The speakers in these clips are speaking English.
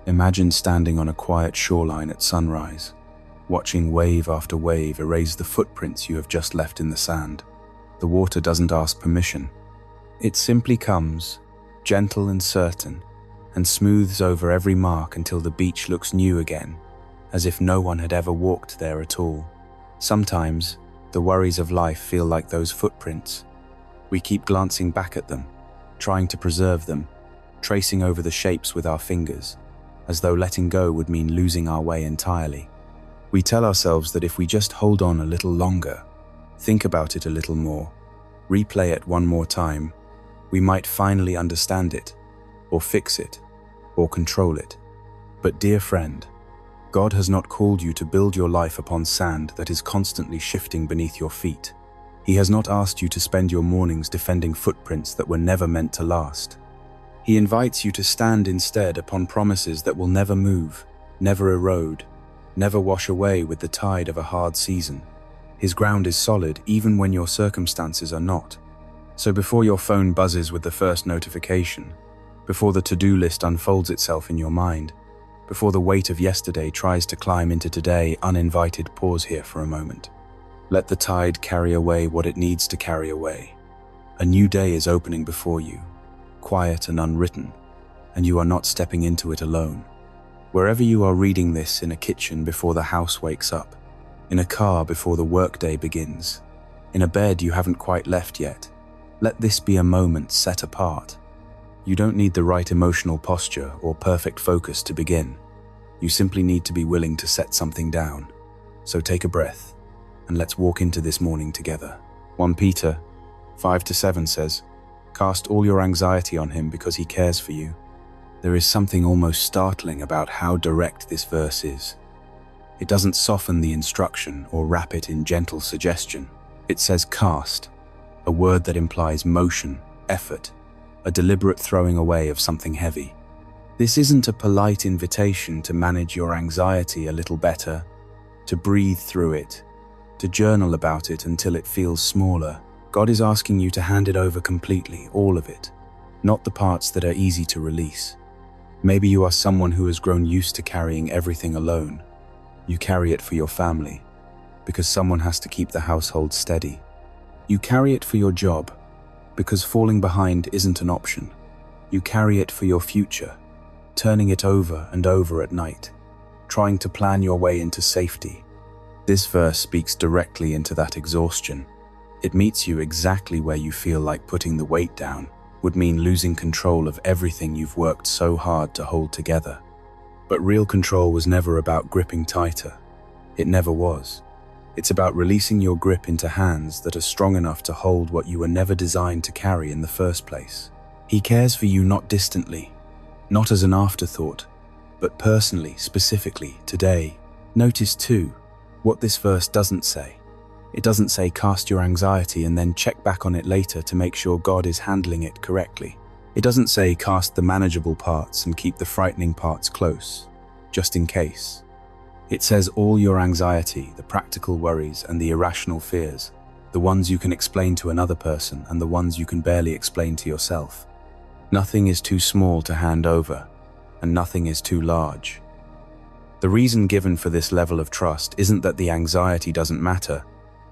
Imagine standing on a quiet shoreline at sunrise, watching wave after wave erase the footprints you have just left in the sand. The water doesn't ask permission. It simply comes, gentle and certain, and smooths over every mark until the beach looks new again, as if no one had ever walked there at all. Sometimes, the worries of life feel like those footprints. We keep glancing back at them, trying to preserve them, tracing over the shapes with our fingers, as though letting go would mean losing our way entirely. We tell ourselves that if we just hold on a little longer, think about it a little more, replay it one more time, we might finally understand it, or fix it, or control it. But dear friend, God has not called you to build your life upon sand that is constantly shifting beneath your feet. He has not asked you to spend your mornings defending footprints that were never meant to last. He invites you to stand instead upon promises that will never move, never erode, never wash away with the tide of a hard season. His ground is solid even when your circumstances are not. So before your phone buzzes with the first notification, before the to-do list unfolds itself in your mind, before the weight of yesterday tries to climb into today uninvited, pause here for a moment. Let the tide carry away what it needs to carry away. A new day is opening before you, quiet and unwritten, and you are not stepping into it alone. Wherever you are reading this, in a kitchen before the house wakes up, in a car before the workday begins, in a bed you haven't quite left yet, let this be a moment set apart. You don't need the right emotional posture or perfect focus to begin. You simply need to be willing to set something down. So take a breath, and let's walk into this morning together. 1 Peter 5-7 says, "Cast all your anxiety on him because he cares for you." There is something almost startling about how direct this verse is. It doesn't soften the instruction or wrap it in gentle suggestion. It says cast, a word that implies motion, effort, a deliberate throwing away of something heavy. This isn't a polite invitation to manage your anxiety a little better, to breathe through it, to journal about it until it feels smaller. God is asking you to hand it over completely, all of it, not the parts that are easy to release. Maybe you are someone who has grown used to carrying everything alone. You carry it for your family, because someone has to keep the household steady. You carry it for your job, because falling behind isn't an option. You carry it for your future, turning it over and over at night, trying to plan your way into safety. This verse speaks directly into that exhaustion. It meets you exactly where you feel like putting the weight down would mean losing control of everything you've worked so hard to hold together. But real control was never about gripping tighter. It never was. It's about releasing your grip into hands that are strong enough to hold what you were never designed to carry in the first place. He cares for you not distantly, not as an afterthought, but personally, specifically, today. Notice too, what this verse doesn't say. It doesn't say cast your anxiety and then check back on it later to make sure God is handling it correctly. It doesn't say cast the manageable parts and keep the frightening parts close, just in case. It says all your anxiety, the practical worries and the irrational fears, the ones you can explain to another person and the ones you can barely explain to yourself. Nothing is too small to hand over, and nothing is too large. The reason given for this level of trust isn't that the anxiety doesn't matter,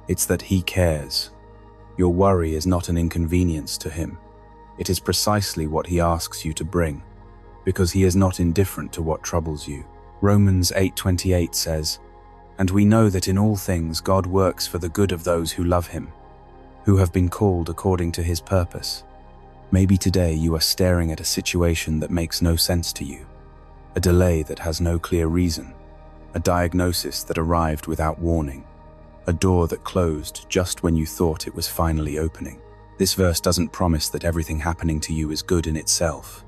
it's that He cares. Your worry is not an inconvenience to Him. It is precisely what He asks you to bring, because He is not indifferent to what troubles you. Romans 8:28 says, "And we know that in all things God works for the good of those who love Him, who have been called according to His purpose." Maybe today you are staring at a situation that makes no sense to you, a delay that has no clear reason, a diagnosis that arrived without warning, a door that closed just when you thought it was finally opening. This verse doesn't promise that everything happening to you is good in itself.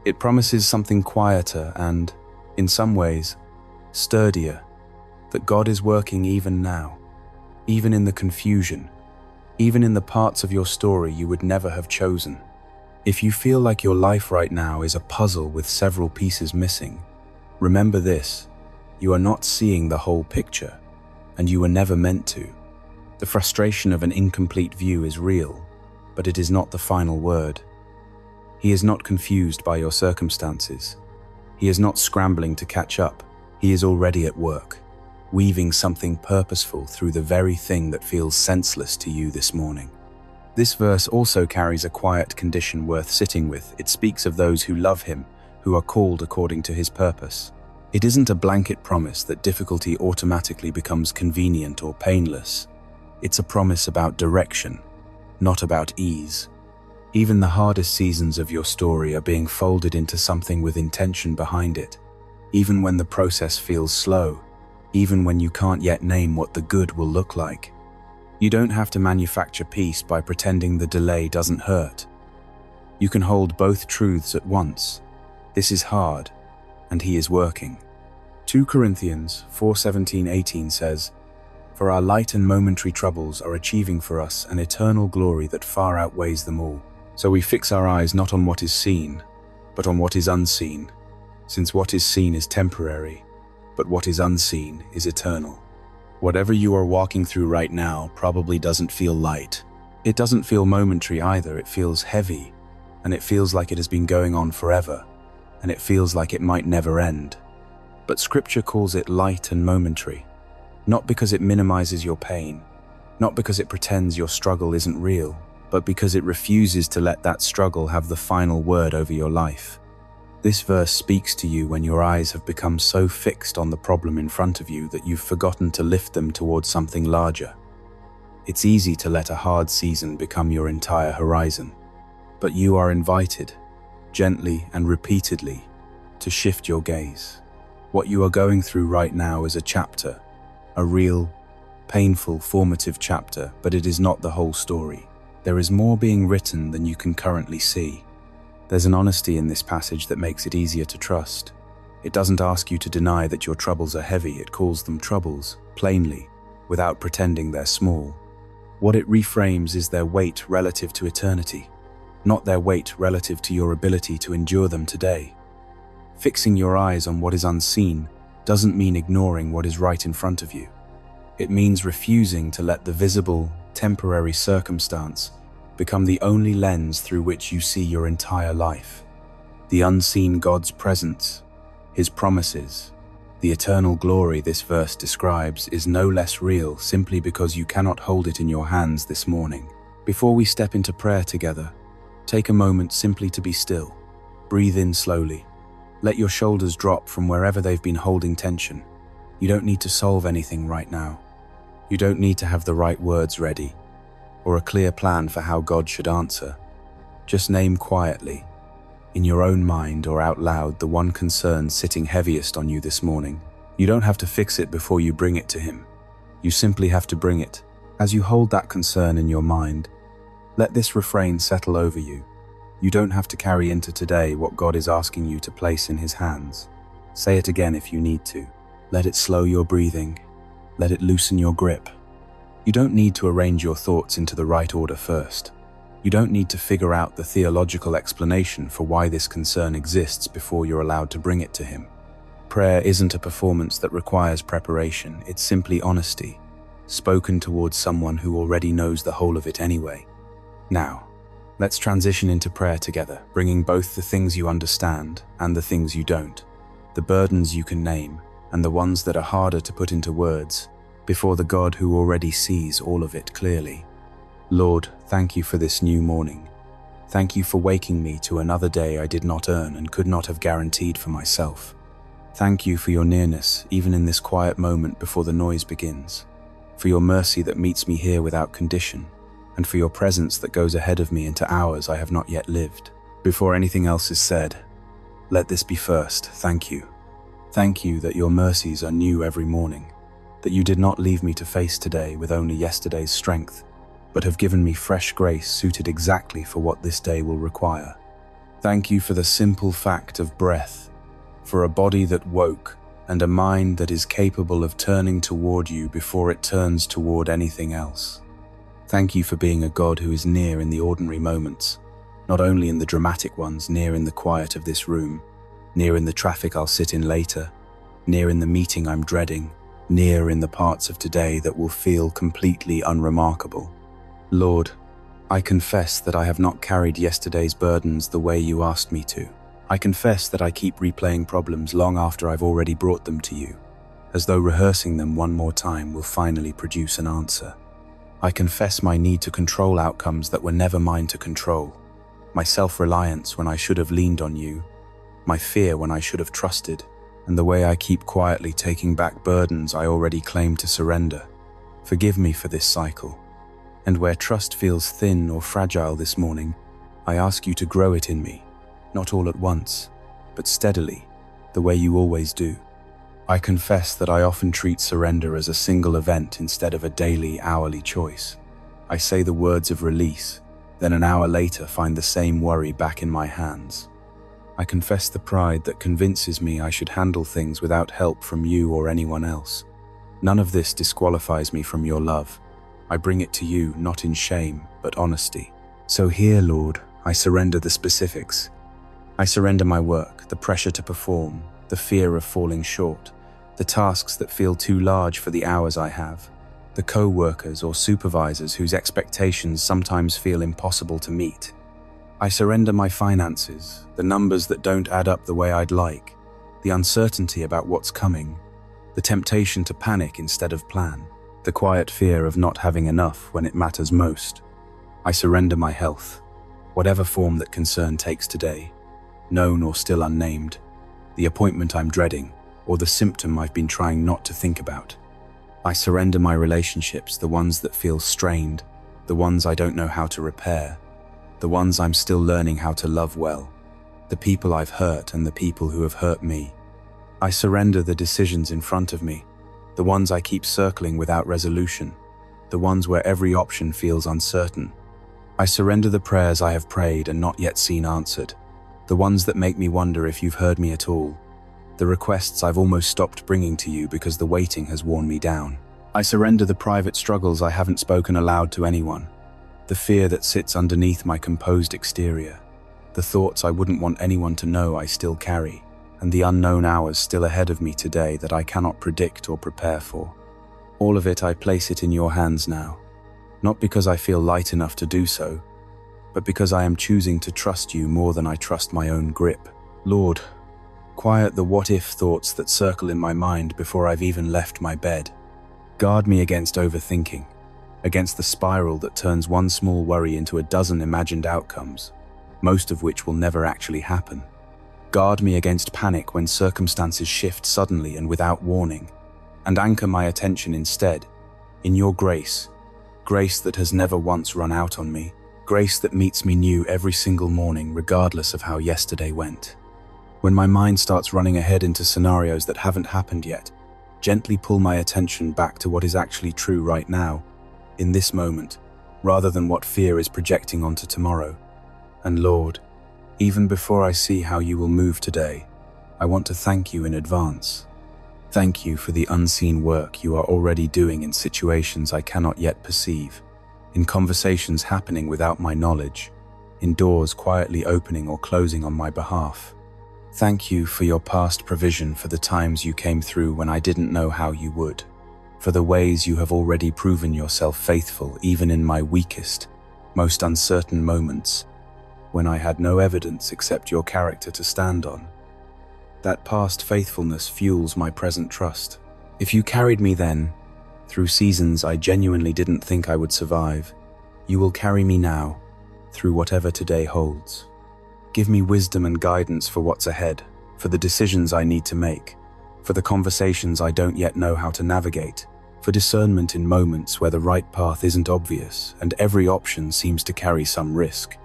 It promises something quieter and, in some ways, sturdier, that God is working even now, even in the confusion, even in the parts of your story you would never have chosen. If you feel like your life right now is a puzzle with several pieces missing, remember this: you are not seeing the whole picture, and you were never meant to. The frustration of an incomplete view is real, but it is not the final word. He is not confused by your circumstances. He is not scrambling to catch up. He is already at work, weaving something purposeful through the very thing that feels senseless to you this morning. This verse also carries a quiet condition worth sitting with. It speaks of those who love him, who are called according to his purpose. It isn't a blanket promise that difficulty automatically becomes convenient or painless. It's a promise about direction, not about ease. Even the hardest seasons of your story are being folded into something with intention behind it. Even when the process feels slow, even when you can't yet name what the good will look like. You don't have to manufacture peace by pretending the delay doesn't hurt. You can hold both truths at once. This is hard, and he is working. 2 Corinthians 4:17-18 says, "For our light and momentary troubles are achieving for us an eternal glory that far outweighs them all. So we fix our eyes not on what is seen, but on what is unseen, since what is seen is temporary, but what is unseen is eternal." Whatever you are walking through right now probably doesn't feel light. It doesn't feel momentary either. It feels heavy, and it feels like it has been going on forever, and it feels like it might never end. But Scripture calls it light and momentary, not because it minimizes your pain, not because it pretends your struggle isn't real, but because it refuses to let that struggle have the final word over your life. This verse speaks to you when your eyes have become so fixed on the problem in front of you that you've forgotten to lift them towards something larger. It's easy to let a hard season become your entire horizon, but you are invited, gently and repeatedly, to shift your gaze. What you are going through right now is a chapter, a real, painful, formative chapter, but it is not the whole story. There is more being written than you can currently see. There's an honesty in this passage that makes it easier to trust. It doesn't ask you to deny that your troubles are heavy. It calls them troubles, plainly, without pretending they're small. What it reframes is their weight relative to eternity, not their weight relative to your ability to endure them today. Fixing your eyes on what is unseen doesn't mean ignoring what is right in front of you. It means refusing to let the visible, temporary circumstance become the only lens through which you see your entire life. The unseen God's presence, his promises, the eternal glory this verse describes is no less real simply because you cannot hold it in your hands this morning. Before we step into prayer together, take a moment simply to be still. Breathe in slowly. Let your shoulders drop from wherever they've been holding tension. You don't need to solve anything right now. You don't need to have the right words ready, or a clear plan for how God should answer. Just name quietly, in your own mind or out loud, the one concern sitting heaviest on you this morning. You don't have to fix it before you bring it to him. You simply have to bring it. As you hold that concern in your mind, let this refrain settle over you. You don't have to carry into today what God is asking you to place in his hands. Say it again if you need to. Let it slow your breathing. Let it loosen your grip. You don't need to arrange your thoughts into the right order first. You don't need to figure out the theological explanation for why this concern exists before you're allowed to bring it to him. Prayer isn't a performance that requires preparation. It's simply honesty, spoken towards someone who already knows the whole of it anyway. Now, let's transition into prayer together, bringing both the things you understand and the things you don't, the burdens you can name and the ones that are harder to put into words, before the God who already sees all of it clearly. Lord, thank you for this new morning. Thank you for waking me to another day I did not earn and could not have guaranteed for myself. Thank you for your nearness, even in this quiet moment before the noise begins, for your mercy that meets me here without condition, and for your presence that goes ahead of me into hours I have not yet lived. Before anything else is said, let this be first. Thank you. Thank you that your mercies are new every morning, that you did not leave me to face today with only yesterday's strength, but have given me fresh grace suited exactly for what this day will require. Thank you for the simple fact of breath, for a body that woke and a mind that is capable of turning toward you before it turns toward anything else. Thank you for being a God who is near in the ordinary moments, not only in the dramatic ones, near in the quiet of this room, near in the traffic I'll sit in later, near in the meeting I'm dreading, near in the parts of today that will feel completely unremarkable. Lord, I confess that I have not carried yesterday's burdens the way you asked me to. I confess that I keep replaying problems long after I've already brought them to you, as though rehearsing them one more time will finally produce an answer. I confess my need to control outcomes that were never mine to control, my self-reliance when I should have leaned on you, my fear when I should have trusted, and the way I keep quietly taking back burdens I already claimed to surrender. Forgive me for this cycle. And where trust feels thin or fragile this morning, I ask you to grow it in me, not all at once, but steadily, the way you always do. I confess that I often treat surrender as a single event instead of a daily, hourly choice. I say the words of release, then an hour later find the same worry back in my hands. I confess the pride that convinces me I should handle things without help from you or anyone else. None of this disqualifies me from your love. I bring it to you not in shame, but honesty. So here, Lord, I surrender the specifics. I surrender my work, the pressure to perform, the fear of falling short, the tasks that feel too large for the hours I have, the co-workers or supervisors whose expectations sometimes feel impossible to meet. I surrender my finances, the numbers that don't add up the way I'd like, the uncertainty about what's coming, the temptation to panic instead of plan, the quiet fear of not having enough when it matters most. I surrender my health, whatever form that concern takes today, known or still unnamed, the appointment I'm dreading, or the symptom I've been trying not to think about. I surrender my relationships, the ones that feel strained, the ones I don't know how to repair, the ones I'm still learning how to love well, the people I've hurt and the people who have hurt me. I surrender the decisions in front of me, the ones I keep circling without resolution, the ones where every option feels uncertain. I surrender the prayers I have prayed and not yet seen answered, the ones that make me wonder if you've heard me at all, the requests I've almost stopped bringing to you because the waiting has worn me down. I surrender the private struggles I haven't spoken aloud to anyone, the fear that sits underneath my composed exterior, the thoughts I wouldn't want anyone to know I still carry, and the unknown hours still ahead of me today that I cannot predict or prepare for. All of it, I place it in your hands now, not because I feel light enough to do so, but because I am choosing to trust you more than I trust my own grip. Lord, quiet the what-if thoughts that circle in my mind before I've even left my bed. Guard me against overthinking, against the spiral that turns one small worry into a dozen imagined outcomes, most of which will never actually happen. Guard me against panic when circumstances shift suddenly and without warning, and anchor my attention instead in your grace, grace that has never once run out on me, grace that meets me new every single morning regardless of how yesterday went. When my mind starts running ahead into scenarios that haven't happened yet, gently pull my attention back to what is actually true right now, in this moment, rather than what fear is projecting onto tomorrow. And Lord, even before I see how you will move today, I want to thank you in advance. Thank you for the unseen work you are already doing in situations I cannot yet perceive, in conversations happening without my knowledge, in doors quietly opening or closing on my behalf. Thank you for your past provision for the times you came through when I didn't know how you would, for the ways you have already proven yourself faithful even in my weakest, most uncertain moments, when I had no evidence except your character to stand on. That past faithfulness fuels my present trust. If you carried me then, through seasons I genuinely didn't think I would survive, you will carry me now, through whatever today holds. Give me wisdom and guidance for what's ahead, for the decisions I need to make, for the conversations I don't yet know how to navigate, for discernment in moments where the right path isn't obvious and every option seems to carry some risk.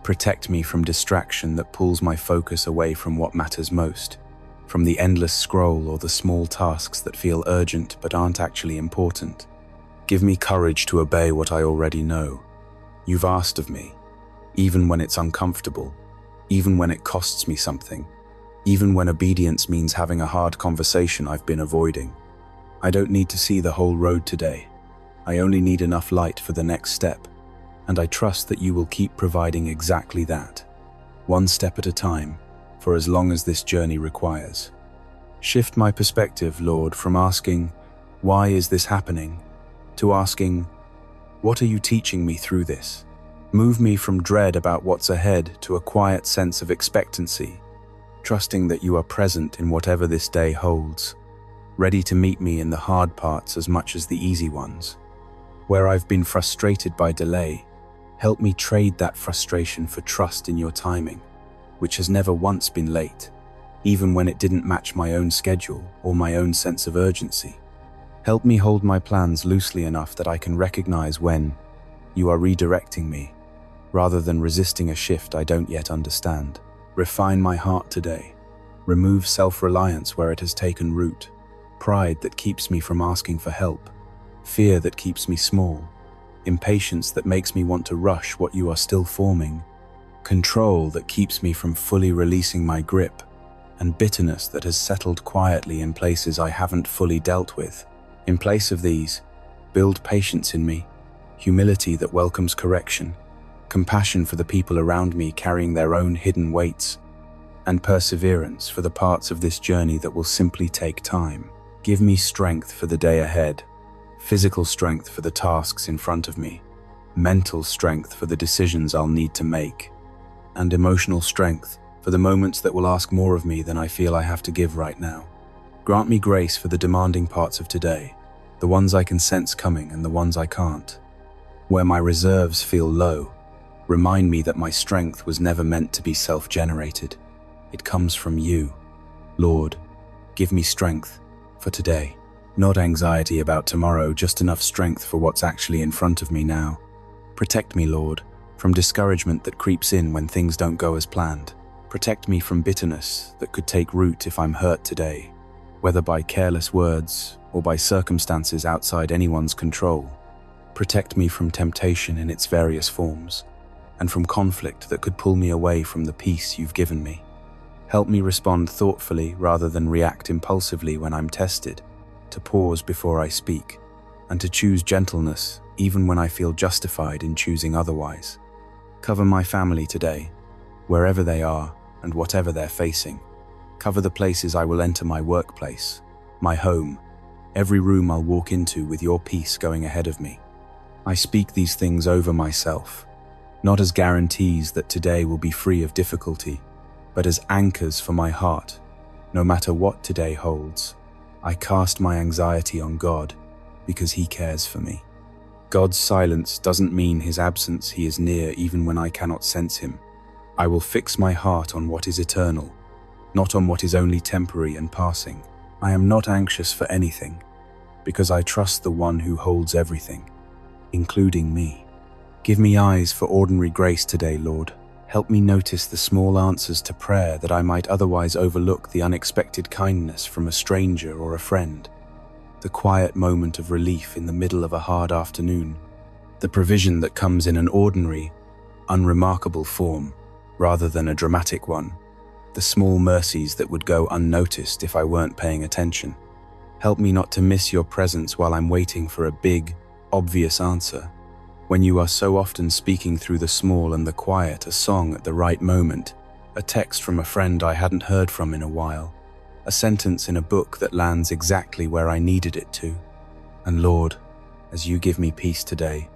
Protect me from distraction that pulls my focus away from what matters most, from the endless scroll or the small tasks that feel urgent but aren't actually important. Give me courage to obey what I already know. You've asked of me, even when it's uncomfortable, even when it costs me something, even when obedience means having a hard conversation I've been avoiding. I don't need to see the whole road today. I only need enough light for the next step, and I trust that you will keep providing exactly that, one step at a time, for as long as this journey requires. Shift my perspective, Lord, from asking, "Why is this happening?" to asking, "What are you teaching me through this?" Move me from dread about what's ahead to a quiet sense of expectancy, trusting that you are present in whatever this day holds, ready to meet me in the hard parts as much as the easy ones. Where I've been frustrated by delay, help me trade that frustration for trust in your timing, which has never once been late, even when it didn't match my own schedule or my own sense of urgency. Help me hold my plans loosely enough that I can recognize when you are redirecting me, rather than resisting a shift I don't yet understand. Refine my heart today. Remove self-reliance where it has taken root, pride that keeps me from asking for help, fear that keeps me small, impatience that makes me want to rush what you are still forming, control that keeps me from fully releasing my grip, and bitterness that has settled quietly in places I haven't fully dealt with. In place of these, build patience in me, humility that welcomes correction, compassion for the people around me carrying their own hidden weights, and perseverance for the parts of this journey that will simply take time. Give me strength for the day ahead, physical strength for the tasks in front of me, mental strength for the decisions I'll need to make, and emotional strength for the moments that will ask more of me than I feel I have to give right now. Grant me grace for the demanding parts of today, the ones I can sense coming and the ones I can't. Where my reserves feel low, remind me that my strength was never meant to be self-generated. It comes from you. Lord, give me strength for today. Not anxiety about tomorrow, just enough strength for what's actually in front of me now. Protect me, Lord, from discouragement that creeps in when things don't go as planned. Protect me from bitterness that could take root if I'm hurt today, whether by careless words or by circumstances outside anyone's control. Protect me from temptation in its various forms, and from conflict that could pull me away from the peace you've given me. Help me respond thoughtfully rather than react impulsively when I'm tested, to pause before I speak, and to choose gentleness even when I feel justified in choosing otherwise. Cover my family today, wherever they are and whatever they're facing. Cover the places I will enter my workplace, my home, every room I'll walk into with your peace going ahead of me. I speak these things over myself, not as guarantees that today will be free of difficulty, but as anchors for my heart. No matter what today holds, I cast my anxiety on God because He cares for me. God's silence doesn't mean His absence. He is near even when I cannot sense Him. I will fix my heart on what is eternal, not on what is only temporary and passing. I am not anxious for anything, because I trust the one who holds everything, including me. Give me eyes for ordinary grace today, Lord. Help me notice the small answers to prayer that I might otherwise overlook, the unexpected kindness from a stranger or a friend, the quiet moment of relief in the middle of a hard afternoon, the provision that comes in an ordinary, unremarkable form rather than a dramatic one, the small mercies that would go unnoticed if I weren't paying attention. Help me not to miss your presence while I'm waiting for a big, obvious answer. When you are so often speaking through the small and the quiet, a song at the right moment, a text from a friend I hadn't heard from in a while, a sentence in a book that lands exactly where I needed it to. And Lord, as you give me peace today,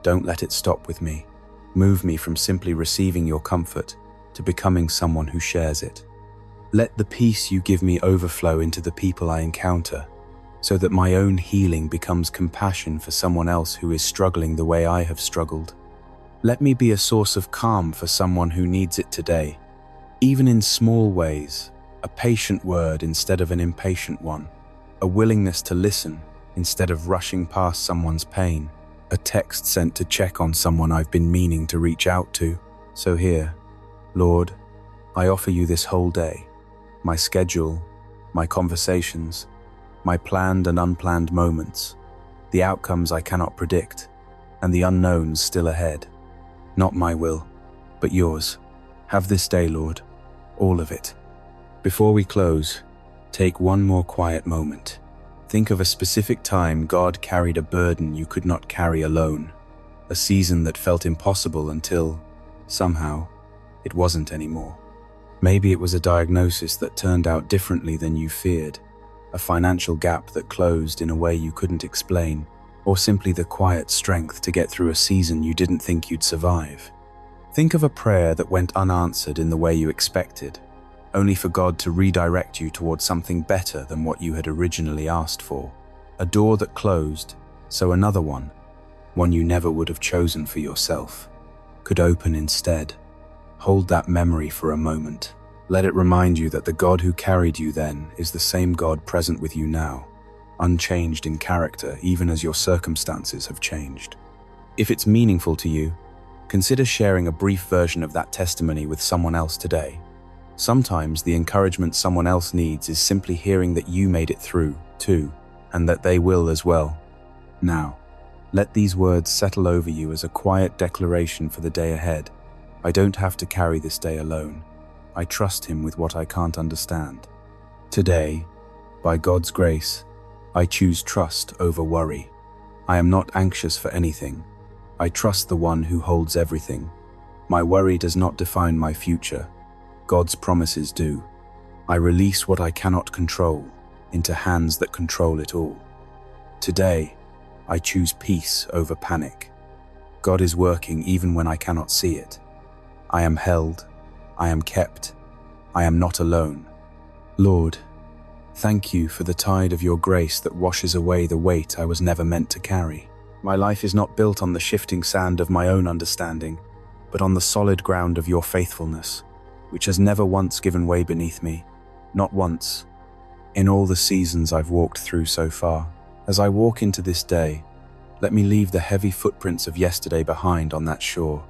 don't let it stop with me. Move me from simply receiving your comfort to becoming someone who shares it. Let the peace you give me overflow into the people I encounter, so that my own healing becomes compassion for someone else who is struggling the way I have struggled. Let me be a source of calm for someone who needs it today, even in small ways, a patient word instead of an impatient one, a willingness to listen instead of rushing past someone's pain, a text sent to check on someone I've been meaning to reach out to. So here, Lord, I offer you this whole day, my schedule, my conversations, my planned and unplanned moments, the outcomes I cannot predict, and the unknowns still ahead. Not my will, but yours. Have this day, Lord, all of it. Before we close, take one more quiet moment. Think of a specific time God carried a burden you could not carry alone, a season that felt impossible until, somehow, it wasn't anymore. Maybe it was a diagnosis that turned out differently than you feared, a financial gap that closed in a way you couldn't explain, or simply the quiet strength to get through a season you didn't think you'd survive. Think of a prayer that went unanswered in the way you expected, only for God to redirect you towards something better than what you had originally asked for. A door that closed, so another one you never would have chosen for yourself, could open instead. Hold that memory for a moment. Let it remind you that the God who carried you then is the same God present with you now, unchanged in character even as your circumstances have changed. If it's meaningful to you, consider sharing a brief version of that testimony with someone else today. Sometimes the encouragement someone else needs is simply hearing that you made it through, too, and that they will as well. Now, let these words settle over you as a quiet declaration for the day ahead. I don't have to carry this day alone. I trust Him with what I can't understand. Today, by God's grace, I choose trust over worry. I am not anxious for anything. I trust the One who holds everything. My worry does not define my future. God's promises do. I release what I cannot control into hands that control it all. Today, I choose peace over panic. God is working even when I cannot see it. I am held. I am kept. I am not alone. Lord, thank you for the tide of your grace that washes away the weight I was never meant to carry. My life is not built on the shifting sand of my own understanding, but on the solid ground of your faithfulness, which has never once given way beneath me, not once, in all the seasons I've walked through so far. As I walk into this day, let me leave the heavy footprints of yesterday behind on that shore,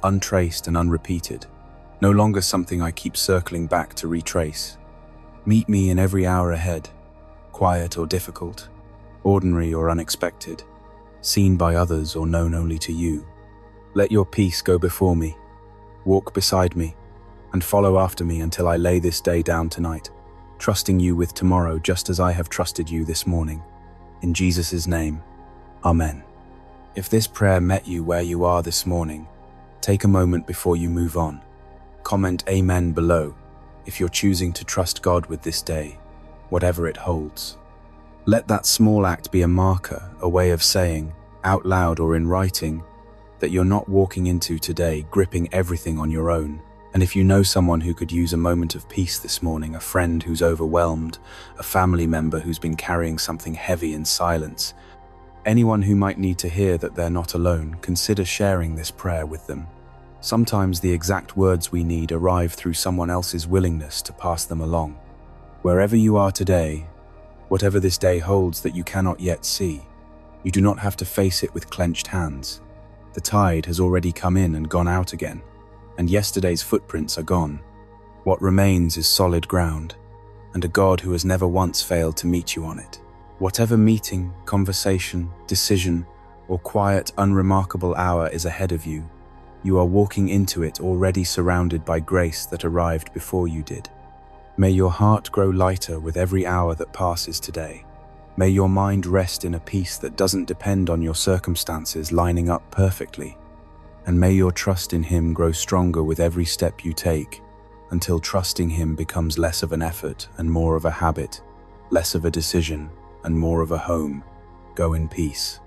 untraced and unrepeated, no longer something I keep circling back to retrace. Meet me in every hour ahead, quiet or difficult, ordinary or unexpected, seen by others or known only to you. Let your peace go before me, walk beside me, and follow after me until I lay this day down tonight, trusting you with tomorrow just as I have trusted you this morning. In Jesus' name, Amen. If this prayer met you where you are this morning, take a moment before you move on. Comment Amen below if you're choosing to trust God with this day, whatever it holds. Let that small act be a marker, a way of saying, out loud or in writing, that you're not walking into today gripping everything on your own. And if you know someone who could use a moment of peace this morning, a friend who's overwhelmed, a family member who's been carrying something heavy in silence, anyone who might need to hear that they're not alone, consider sharing this prayer with them. Sometimes the exact words we need arrive through someone else's willingness to pass them along. Wherever you are today, whatever this day holds that you cannot yet see, you do not have to face it with clenched hands. The tide has already come in and gone out again, and yesterday's footprints are gone. What remains is solid ground, and a God who has never once failed to meet you on it. Whatever meeting, conversation, decision, or quiet, unremarkable hour is ahead of you, you are walking into it already surrounded by grace that arrived before you did. May your heart grow lighter with every hour that passes today. May your mind rest in a peace that doesn't depend on your circumstances lining up perfectly. And may your trust in Him grow stronger with every step you take, until trusting Him becomes less of an effort and more of a habit, less of a decision and more of a home. Go in peace.